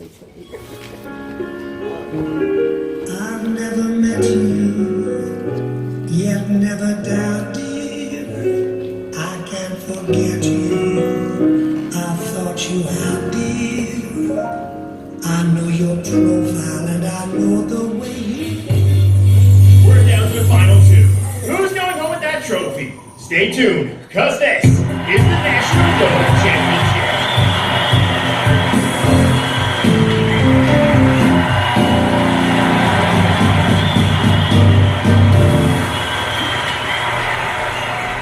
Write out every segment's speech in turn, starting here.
I've never met you, yet never doubted I can't forget you. I thought you had, dear. I know your profile and I know the way you. We're down to the final two. Who's going home with that trophy? Stay tuned, because this is the National Donut Championship.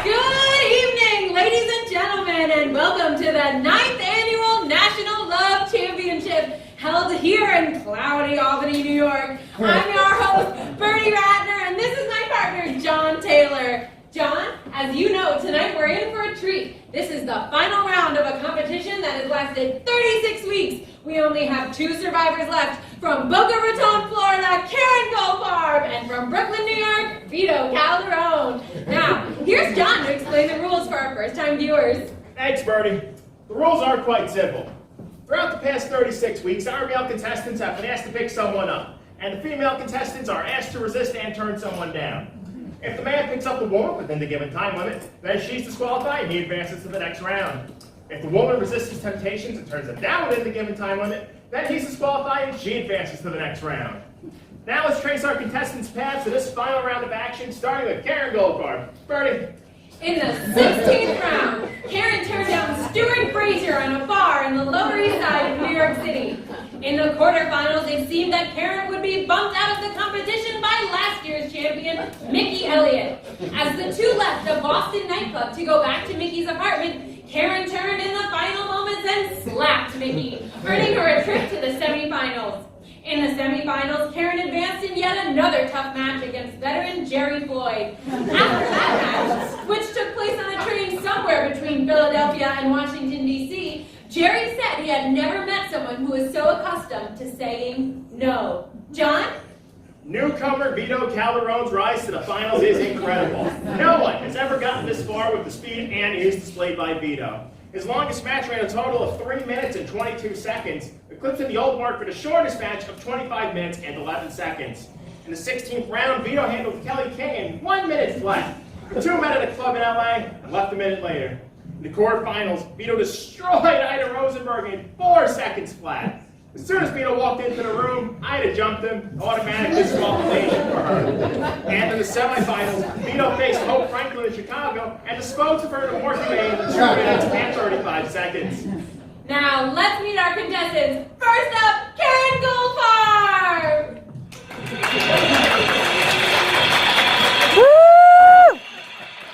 Good evening, ladies and gentlemen, and welcome to the 9th Annual National Love Championship held here in cloudy Albany, New York. I'm your host, Bernie Ratner, and this is my partner, John Taylor. John, as you know, tonight we're in for a treat. This is the final round of a competition that has lasted 36 weeks. We only have 2 survivors left. From Boca Raton, Florida, Karen Goldfarb, and from Brooklyn, New York, Vito Calderone. Now, here's John to explain the rules for our first-time viewers. Thanks, Bertie. The rules are quite simple. Throughout the past 36 weeks, our male contestants have been asked to pick someone up, and the female contestants are asked to resist and turn someone down. If the man picks up the woman within the given time limit, then she's disqualified and he advances to the next round. If the woman resists his temptations and turns him down within the given time limit, then he's disqualified and she advances to the next round. Now let's trace our contestants' paths to this final round of action, starting with Karen Goldfarb. Bertie. In the 16th round, Karen turned down Stuart Frazier on a bar in the Lower East Side of New York City. In the quarterfinals, it seemed that Karen would be bumped out of the competition by last year's champion, Mickey Elliott. As the two left the Boston nightclub to go back to Mickey's apartment, Karen turned in the final moments and slapped Mickey, earning her a trip to the semifinals. In the semifinals, Karen advanced in yet another tough match against veteran Jerry Floyd. After that match, which took place on a train somewhere between Philadelphia and Washington, D.C., Jerry said he had never met someone who was so accustomed to saying no. John? Newcomer Vito Calderone's rise to the finals is incredible. No one has ever gotten this far with the speed and ease displayed by Vito. His longest match ran a total of 3 minutes and 22 seconds, eclipsing the old mark for the shortest match of 25 minutes and 11 seconds. In the 16th round, Vito handled Kelly King in 1 minute flat. The two met at a club in LA and left a minute later. In the quarterfinals, Vito destroyed Ida Rosenberg in 4 seconds flat. As soon as Vito walked into the room, Ida jumped him, automatic disqualification for her. And in the semifinals, Vito faced Hope Franklin in Chicago and disposed of her in a more humane in 2 minutes and 35 seconds. Now, let's meet our contestants. First up, Karen Goldfarb!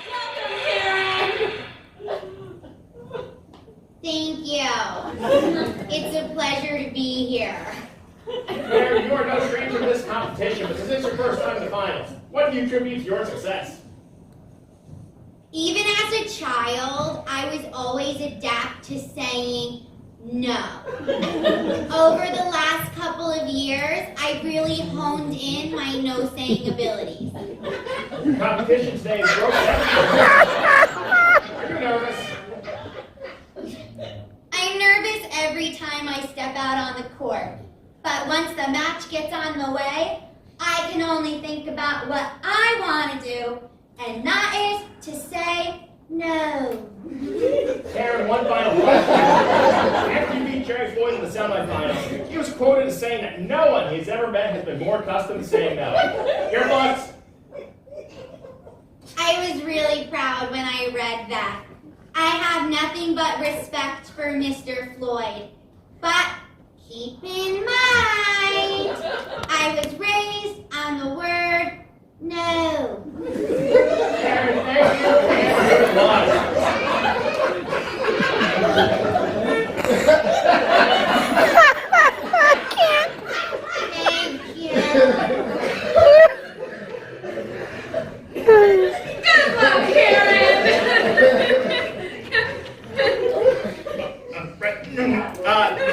Welcome, Karen! Thank you. It's a pleasure to be here. Karen, you are no stranger to this competition, but this is your first time in the finals. What do you attribute to your success? Even as a child, I was always adept to saying no. Over the last couple of years, I really honed in my no-saying abilities. Your competition today is broken. Are you nervous? I'm nervous every time I step out on the court. But once the match gets on the way, I can only think about what I want to do, and that is to say no. Karen, one final question. After you beat Jerry Floyd in the semifinals, he was quoted as saying that no one he's ever met has been more accustomed to saying no. Your thoughts? I was really proud when I read that. I have nothing but respect for Mr. Floyd. But keep in mind, I was raised on the word no. Karen, thank you, and good luck. Thank you. Good luck, Karen!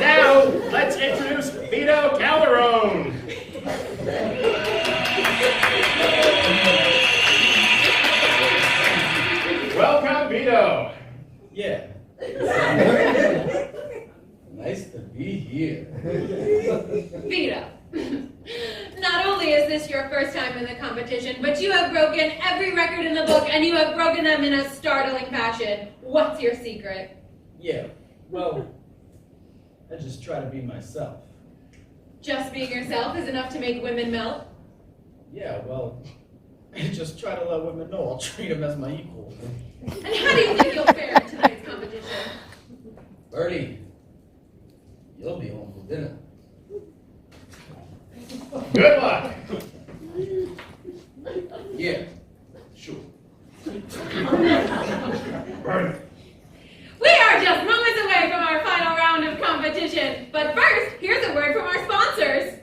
Now, let's introduce Vito Calderone. Welcome, Vito. Yeah. Nice to be be here. Vito, not only is this your first time in the competition, but you have broken every record in the book, and you have broken them in a startling fashion. What's your secret? Yeah, well, I just try to be myself. Just being yourself is enough to make women melt? Yeah, well, I just try to let women know I'll treat them as my equal. And how do you think you'll fare in tonight's competition? Bertie, you'll be home for dinner. Good luck. Yeah, sure. Bernie. We are just moments away from our final round of competition. But first, here's a word from our sponsors.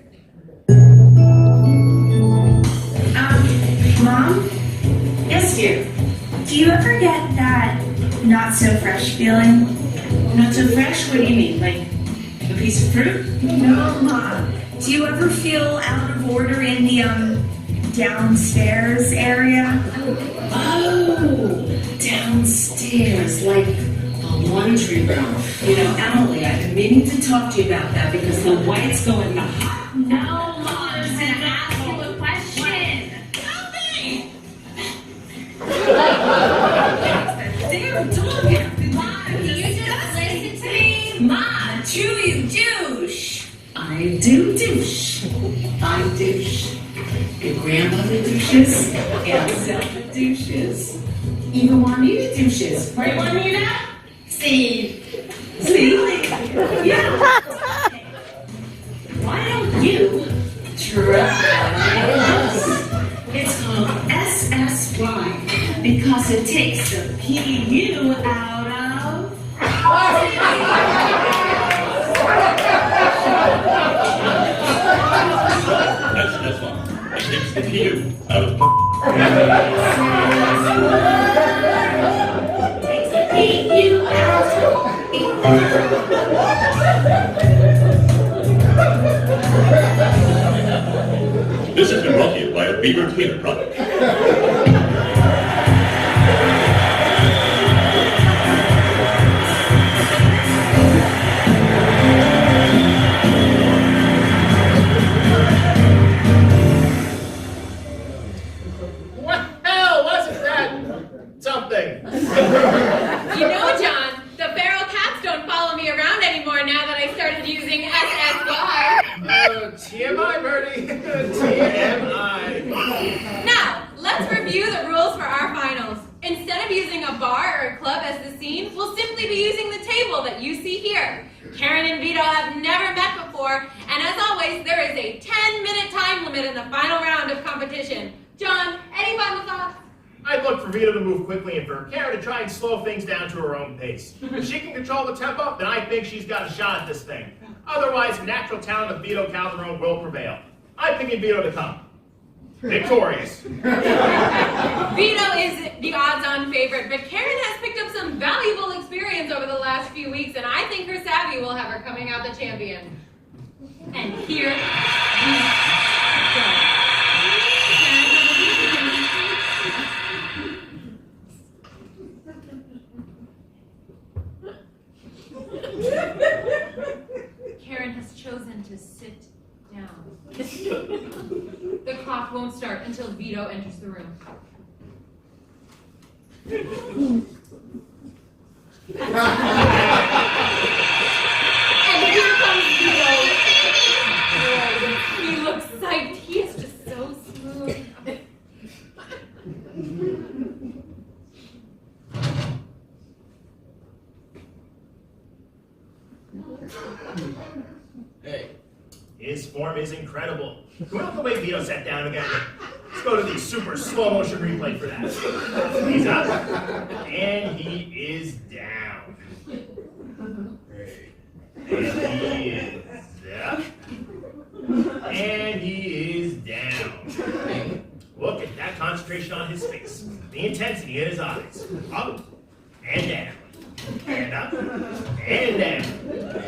Mom? Yes, dear. Do you ever get that not so fresh feeling? Not so fresh? What do you mean? Like a piece of fruit? No, Mom. Do you ever feel out of order in the downstairs area? Oh, downstairs, like the laundry room. You know, Emily, I've been meaning to talk to you about that because the whites go in the hot. No, Mom, I'm just gonna ask you a question. Tell me. Damn dog. Mom, do you just listen to me? Mom, true you douche. I do douche. I douche. Your grandmother douches. And Zelda douches. Even Juanita douches. Right, Juanita? See? Yeah. Why don't you try this? It's called SSY because it takes the PU out of... That's fine. It takes the PU out of... Takes the PU out of... This has been brought to you by a Beaver Cleaner product. Well, wasn't that something? You know, John, the feral cats don't follow me around anymore now that I started using SSY. TMI, Bertie. TMI. Now, let's review the rules for our finals. Instead of using a bar or a club as the scene, we'll simply be using the table that you see here. Karen and Vito have never met before, and as always, there is a 10-minute time limit in the final round of competition. John, any final thoughts? I'd look for Vito to move quickly and for Karen to try and slow things down to her own pace. If she can control the tempo, then I think she's got a shot at this thing. Otherwise, the natural talent of Vito Calderon will prevail. I'm picking Vito to come. Victorious. Vito is the odds-on favorite, but Karen has picked up some valuable experience over the last few weeks, and I think her savvy will have her coming out the champion. And here we go. Karen has chosen to sit down. The clock won't start until Vito enters the room. And here comes Vito. He looks psyched. He is just so smooth. Hey, his form is incredible. Can we look the way Vito sat down again? Let's go to the super slow motion replay for that. He's up, and he is down. Great. And he is up, and he is down. Look at that concentration on his face, the intensity in his eyes. Up and down. And up, and down.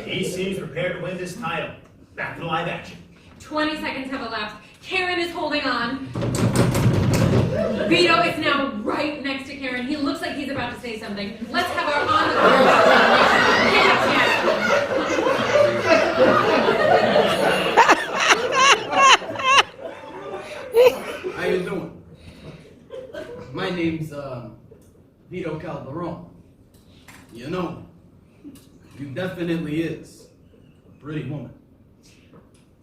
He seems prepared to win this title. Back to live action. 20 seconds have elapsed. Karen is holding on. Vito is now right next to Karen. He looks like he's about to say something. Let's have our on the court. name's Vito Calderon. You know, you definitely is a pretty woman.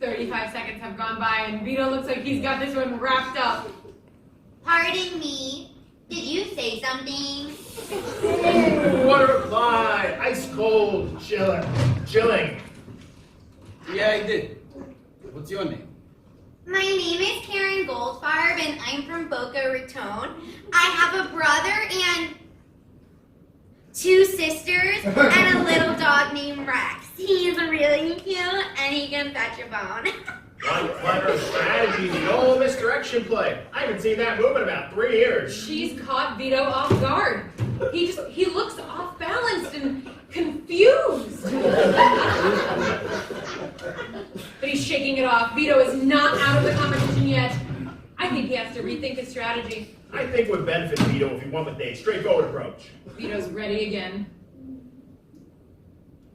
35 seconds have gone by, and Vito looks like he's got this one wrapped up. Pardon me. Did you say something? What a reply! Ice cold, chilling. Yeah, I did. What's your name? My name is Karen Goldfarb, and I'm from Boca Raton. I have a brother and 2 sisters and a little dog named Rex. He's really cute, and he can fetch a bone. One clever strategy, the old misdirection play. I haven't seen that move in about 3 years. She's caught Vito off guard. He looks off balanced and confused. But he's shaking it off. Vito is not out of the competition yet. I think he has to rethink his strategy. I think it would benefit Vito if he went with a straightforward approach. Vito's ready again.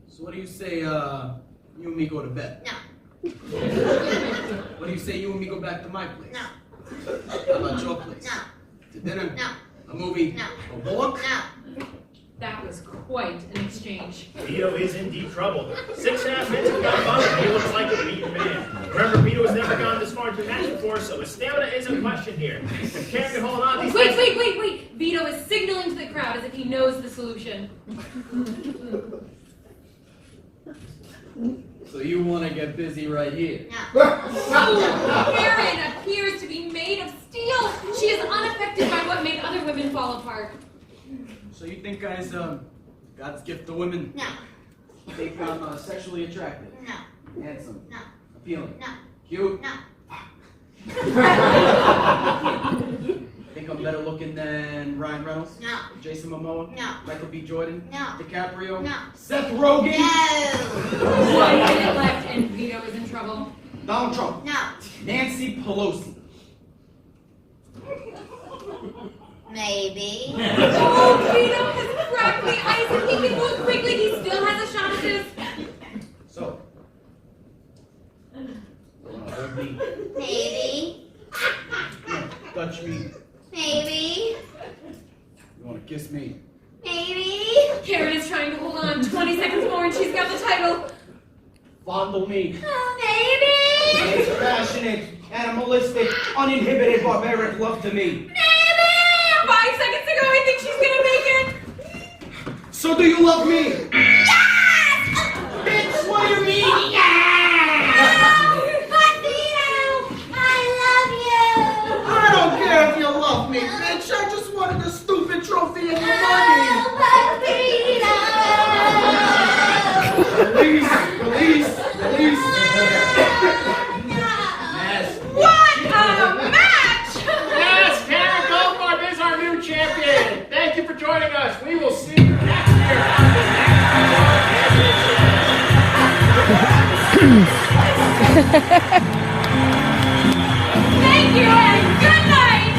So what do you say, you and me go to bed? No. What do you say you and me go back to my place? No. How about your place? No. To dinner? No. A movie? No. A walk? No. That was quite an exchange. Vito is in deep trouble. 6.5 minutes have gone by and he looks like a beaten man. Remember, Vito has never gone this far into a match before, so his stamina is in question here. If Karen can hold on, these Wait! Vito is signaling to the crowd as if he knows the solution. So you want to get busy right here? Oh, Karen appears to be made of steel. She is unaffected by what made other women fall apart. So you think guys, God's gift to women? No. Think I'm sexually attractive? No. Handsome? No. Appealing? No. Cute? No. Think I'm better looking than Ryan Reynolds? No. Jason Momoa? No. Michael B. Jordan? No. DiCaprio? No. Seth Rogen? No. 1 minute left and Vito is in trouble. Donald Trump? No. Nancy Pelosi? Maybe. Oh, Vito has cracked the ice and he can move quickly. He still has a shot at this. So, you wanna hold me? Maybe. You wanna touch me? Maybe. You wanna kiss me? Maybe. Karen is trying to hold on. 20 seconds more and she's got the title. Fondle me? Maybe. It's passionate, animalistic, uninhibited, barbaric love to me. Maybe. 5 seconds to go. I think she's gonna make it. So do you love me? Yes! Bitch, what do you mean? I don't care if you love me, bitch. I just wanted a stupid trophy and the money. Release. Yes. What a match! Yes, Karen Goldfarb is our new champion. Thank you for joining us. We will see you next year on the Thank you and good night!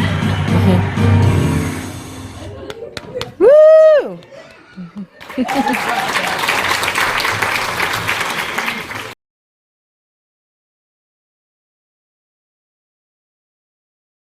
Woo!